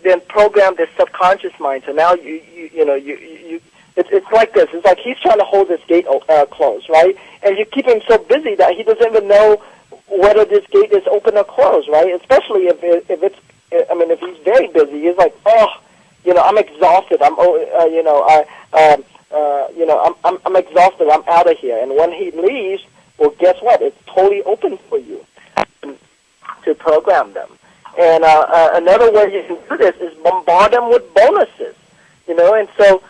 then program their subconscious mind. So now it's like this. It's like he's trying to hold this gate closed, right? And you keep him so busy that he doesn't even know whether this gate is open or closed, right? Especially if he's very busy, he's like, I'm exhausted. I'm exhausted. I'm out of here. And when he leaves, well, guess what? It's totally open for you to program them. And another way you can do this is bombard them with bonuses, And so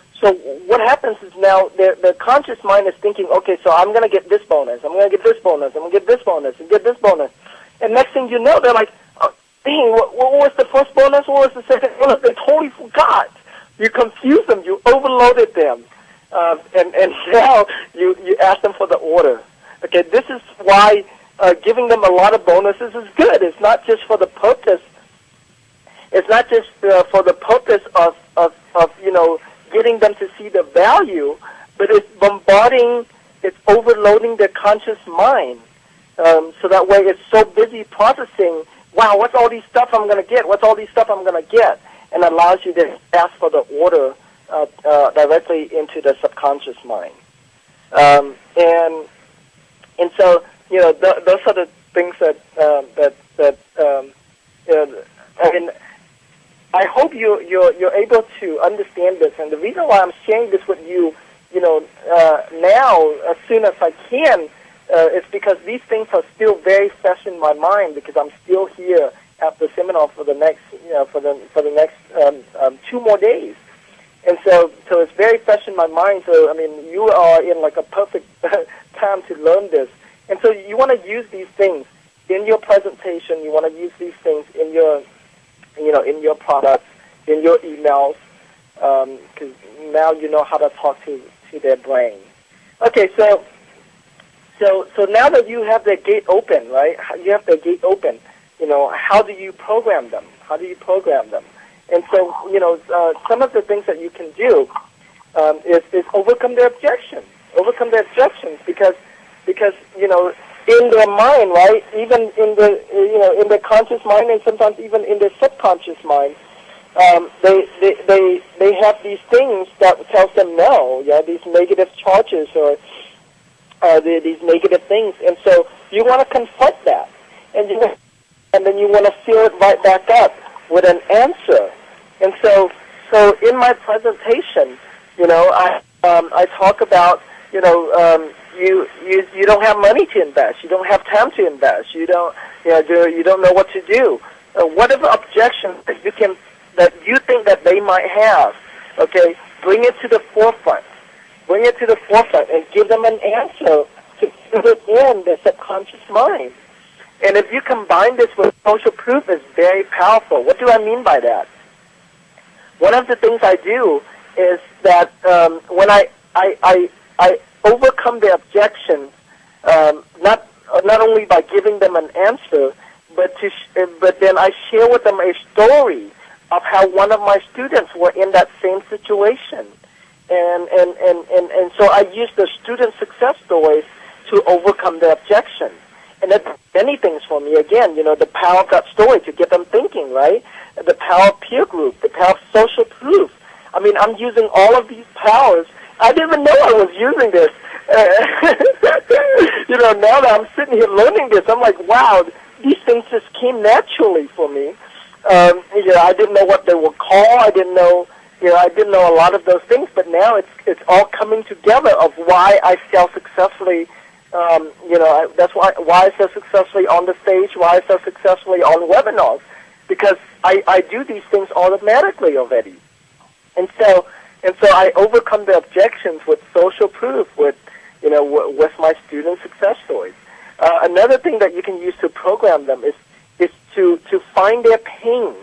what happens is now the conscious mind is thinking, okay, so I'm going to get this bonus, I'm going to get this bonus, I'm going to get this bonus, and get this bonus. And next thing you know, they're like, oh, dang, what was the first bonus? What was the second bonus? They totally forgot. You confused them. You overloaded them. And now you ask them for the order. Okay, this is why giving them a lot of bonuses is good. It's not just for the purpose. It's not just for the purpose of getting them to see the value, but it's overloading their conscious mind. So that way it's so busy processing, wow, what's all these stuff I'm going to get? What's all these stuff I'm going to get? And allows you to ask for the order directly into the subconscious mind. And so, those are the things that I hope you're able to understand this. And the reason why I'm sharing this with you, now as soon as I can, is because these things are still very fresh in my mind because I'm still here at the seminar for the next, for the next 2 more days. And so it's very fresh in my mind. So you are in like a perfect time to learn this. And so you want to use these things in your presentation. You want to use these things in your, in your products, in your emails, because now you know how to talk to their brain. Okay, so now that you have the gate open, right? You have the gate open. How do you program them? How do you program them? And so, some of the things that you can do is overcome their objections. Overcome their objections because in their mind, right? Even in the in the conscious mind, and sometimes even in the subconscious mind, they have these things that tells them no. Yeah, these negative charges or these negative things, and so you want to confront that, and then you want to fill it right back up with an answer. And so in my presentation, I talk about, you don't have money to invest, you don't have time to invest, you don't know what to do. Whatever objections that you think that they might have, okay, bring it to the forefront. Bring it to the forefront and give them an answer to put it in the subconscious mind. And if you combine this with social proof, it's very powerful. What do I mean by that? One of the things I do is that when I overcome the objections, not only by giving them an answer, but then I share with them a story of how one of my students were in that same situation, and so I use the student success stories to overcome the objections. And that's many things for me. Again, the power of that story to get them thinking, right? The power of peer group, the power of social proof. I'm using all of these powers. I didn't even know I was using this. Now that I'm sitting here learning this, I'm like, wow, these things just came naturally for me. I didn't know what they were called. I didn't know a lot of those things, but now it's all coming together of why I sell successfully. That's why I sell successfully on the stage, why I sell successfully on webinars, because I do these things automatically already. And so I overcome the objections with social proof, with my student success stories. Another thing that you can use to program them is to find their pain.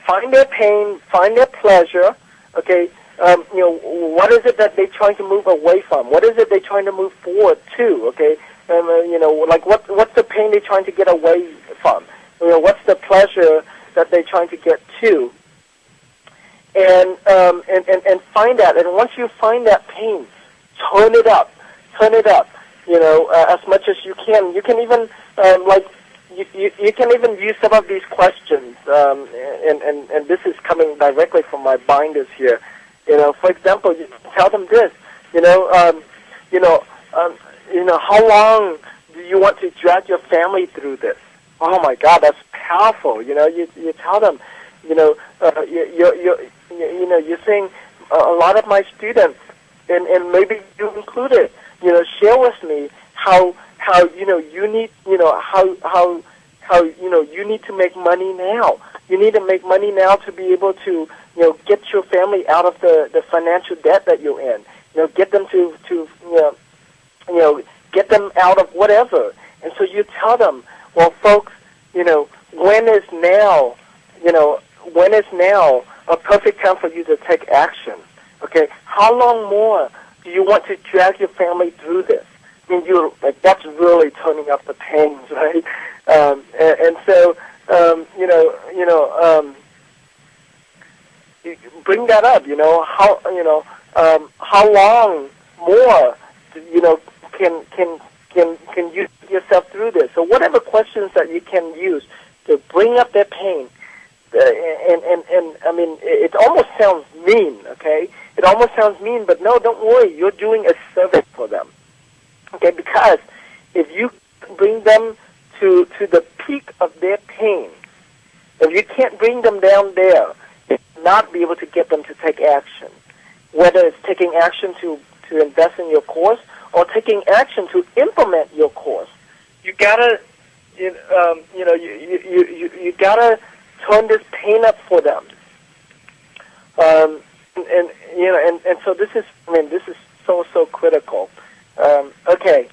Find their pain, find their pleasure, okay? What is it that they're trying to move away from? What is it they're trying to move forward to, okay? What's the pain they're trying to get away from? What's the pleasure that they're trying to get to? And find that. And once you find that pain, turn it up, as much as you can. You can even, you can even use some of these questions, and this is coming directly from my binders here. For example, you tell them this. How long do you want to drag your family through this? Oh my God, that's powerful. You tell them. You're saying a lot of my students, and maybe you included. Share with me how you need you need to make money now. You need to make money now to be able to get your family out of the financial debt that you're in. Get them to get them out of whatever. And so you tell them, well, folks, when is now a perfect time for you to take action? Okay, how long more do you want to drag your family through this? I mean, that's really turning up the pains, right? Bring that up. How long more, can you get yourself through this? So whatever questions that you can use to bring up their pain, and I mean, it almost sounds mean, okay? It almost sounds mean, but no, don't worry. You're doing a service for them, okay? Because if you bring them to the peak of their pain, if you can't bring them down there, you'll not be able to get them to take action, whether it's taking action to invest in your course or taking action to implement your course. You gotta, you gotta turn this pain up for them. And so this is so critical. Okay.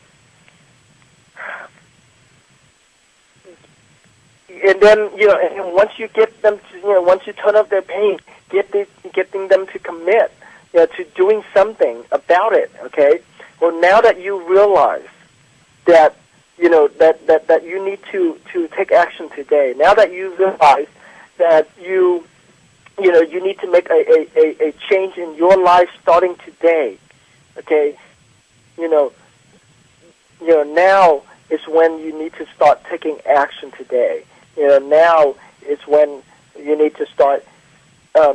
And then, and once you get them to, once you turn up their pain, getting them to commit, to doing something about it, okay? Well, now that you realize that, that you need to take action today, now that you realize that you need to make a change in your life starting today, okay? Now is when you need to start taking action today. Now is when you need to start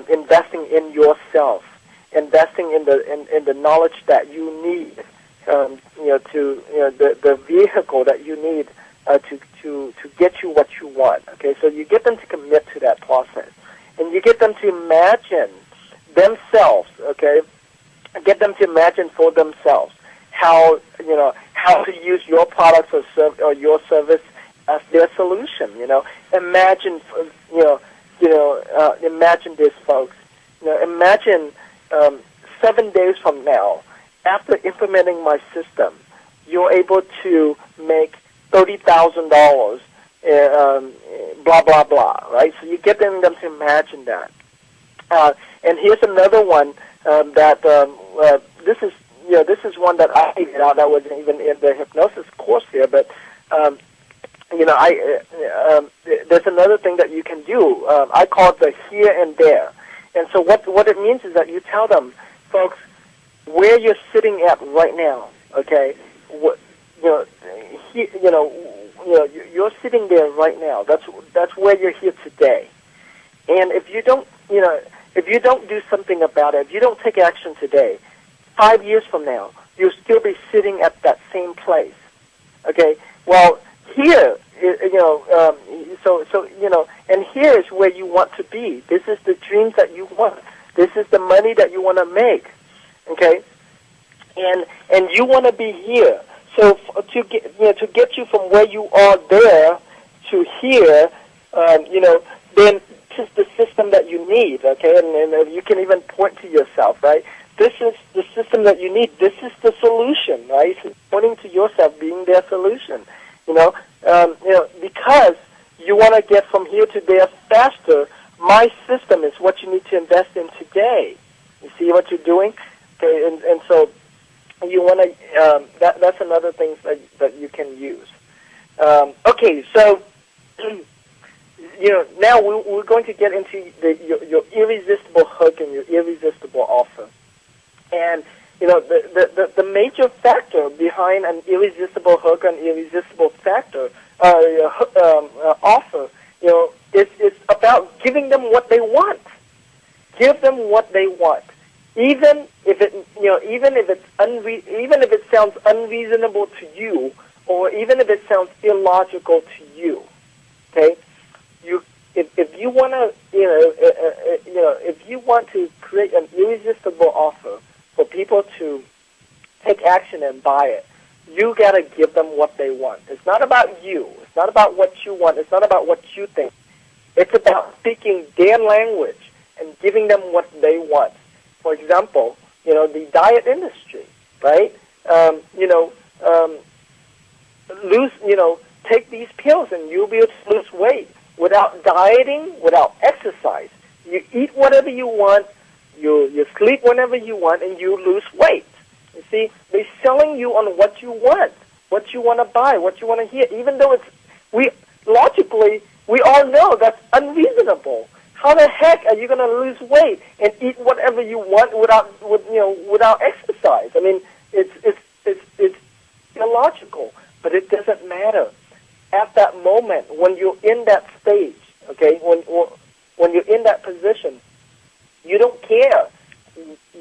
investing in yourself, investing in the knowledge that you need, the vehicle that you need to get you what you want. Okay, so you get them to commit to that process, and you get them to imagine themselves. Okay, get them to imagine for themselves how to use your products or your service as their solution. Imagine imagine this, folks. Imagine 7 days from now, after implementing my system, you're able to make $30,000. Blah blah blah. Right. So you get them to imagine that. And here's another one that this is one that I figured out that wasn't even in the hypnosis course here, but. There's another thing that you can do. I call it the here and there. And so what it means is that you tell them, folks, where you're sitting at right now. Okay, you're sitting there right now. That's where you're here today. And if you don't do something about it, if you don't take action today, 5 years from now, you'll still be sitting at that same place. Okay, well. Here, and here is where you want to be. This is the dreams that you want. This is the money that you want to make, okay? And you want to be here. So to get you from where you are there to here, then this is the system that you need, okay? And you can even point to yourself, right? This is the system that you need. This is the solution, right? So pointing to yourself being their solution. Because you want to get from here to there faster, my system is what you need to invest in today. You see what you're doing? Okay, and so you want to, that's another thing that you can use. Okay, so, now we're going to get into your irresistible hook and your irresistible offer. And, the major factor behind an irresistible hook and irresistible factor, offer, it's about giving them what they want. Give them what they want, even if it sounds unreasonable to you, or even if it sounds illogical to you. Okay, if you want to if you want to create an irresistible offer for people to take action and buy it, you got to give them what they want. It's not about you. It's not about what you want. It's not about what you think. It's about speaking their language and giving them what they want. For example, the diet industry, right? Take these pills and you'll be able to lose weight without dieting, without exercise. You eat whatever you want, you sleep whenever you want, and you lose weight. You see, they're selling you on what you want to buy, what you want to hear, even though logically, we all know that's unreasonable. How the heck are you going to lose weight and eat whatever you want without exercise? I mean, it's illogical, but it doesn't matter. At that moment, when you're in that stage, okay, when you're in that position, you don't care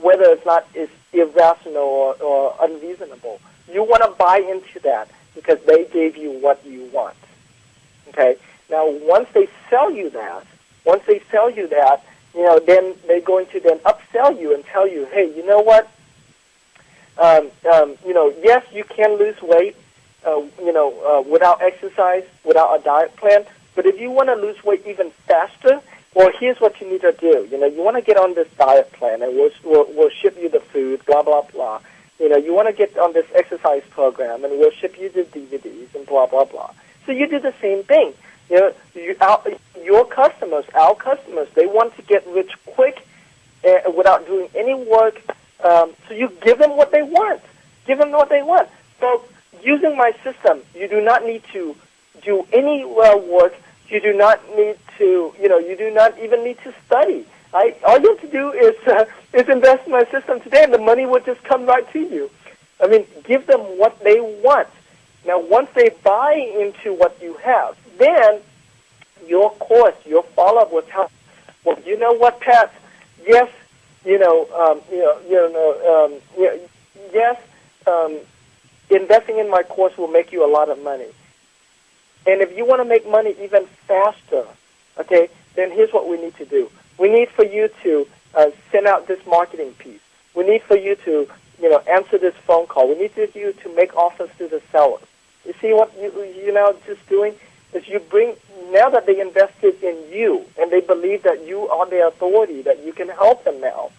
whether it's irrational or unreasonable. You want to buy into that because they gave you what you want. Okay. Now, once they sell you that, then they're going to then upsell you and tell you, hey, you know what? Yes, you can lose weight, without exercise, without a diet plan. But if you want to lose weight even faster, well, here's what you need to do. You want to get on this diet plan, and we'll ship you the food, blah, blah, blah. You want to get on this exercise program, and we'll ship you the DVDs, and blah, blah, blah. So you do the same thing. Our customers, they want to get rich quick without doing any work. So you give them what they want. So using my system, you do not need to do any work. You do not need to, you do not even need to study. Right? All you have to do is invest in my system today, and the money will just come right to you. I mean, give them what they want. Now, once they buy into what you have, then your course, your follow-up will tell, well, you know what, Pat? Yes, investing in my course will make you a lot of money. And if you want to make money even faster, okay, then here's what we need to do. We need for you to send out this marketing piece. We need for you to, answer this phone call. We need for you to make offers to the sellers. You see what you're now just doing? Is you bring, now that they invested in you and they believe that you are their authority, that you can help them now,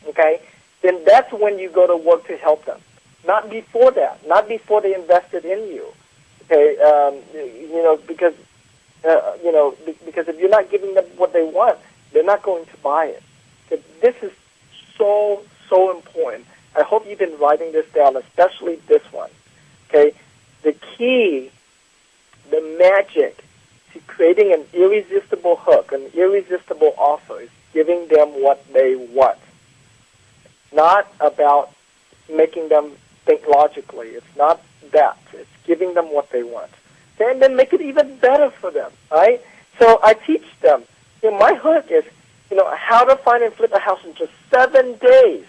okay, then that's when you go to work to help them. Not before that, not before they invested in you, okay, because if you're not giving them what they want, they're not going to buy it. Okay? This is so, so important. I hope you've been writing this down, especially this one, okay? The key, the magic to creating an irresistible hook, an irresistible offer, is giving them what they want. Not about making them think logically. It's not that. It's giving them what they want. And then make it even better for them, right? So I teach them. My hook is, how to find and flip a house in just 7 days.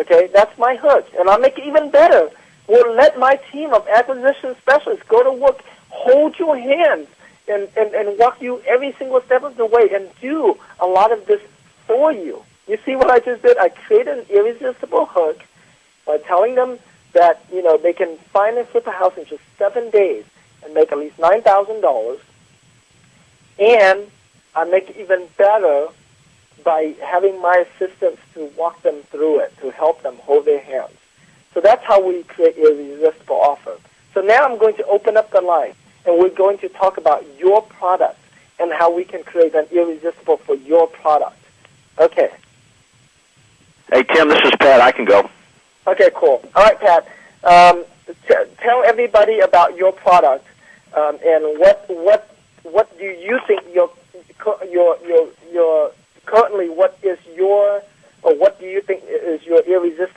Okay, that's my hook. And I'll make it even better. We'll let my team of acquisition specialists go to work, hold your hands, and walk you every single step of the way and do a lot of this for you. You see what I just did? I created an irresistible hook by telling them that, they can find and flip a house in just 7 days and make at least $9,000. And I make it even better by having my assistants to walk them through it, to help them hold their hands. So that's how we create a irresistible offer. So now I'm going to open up the line, and we're going to talk about your product and how we can create an irresistible for your product. Okay. Hey, Tim, this is Pat. I can go. Okay, cool. All right, Pat. Tell everybody about your product and what do you think your currently what is your, or what do you think is your irresistible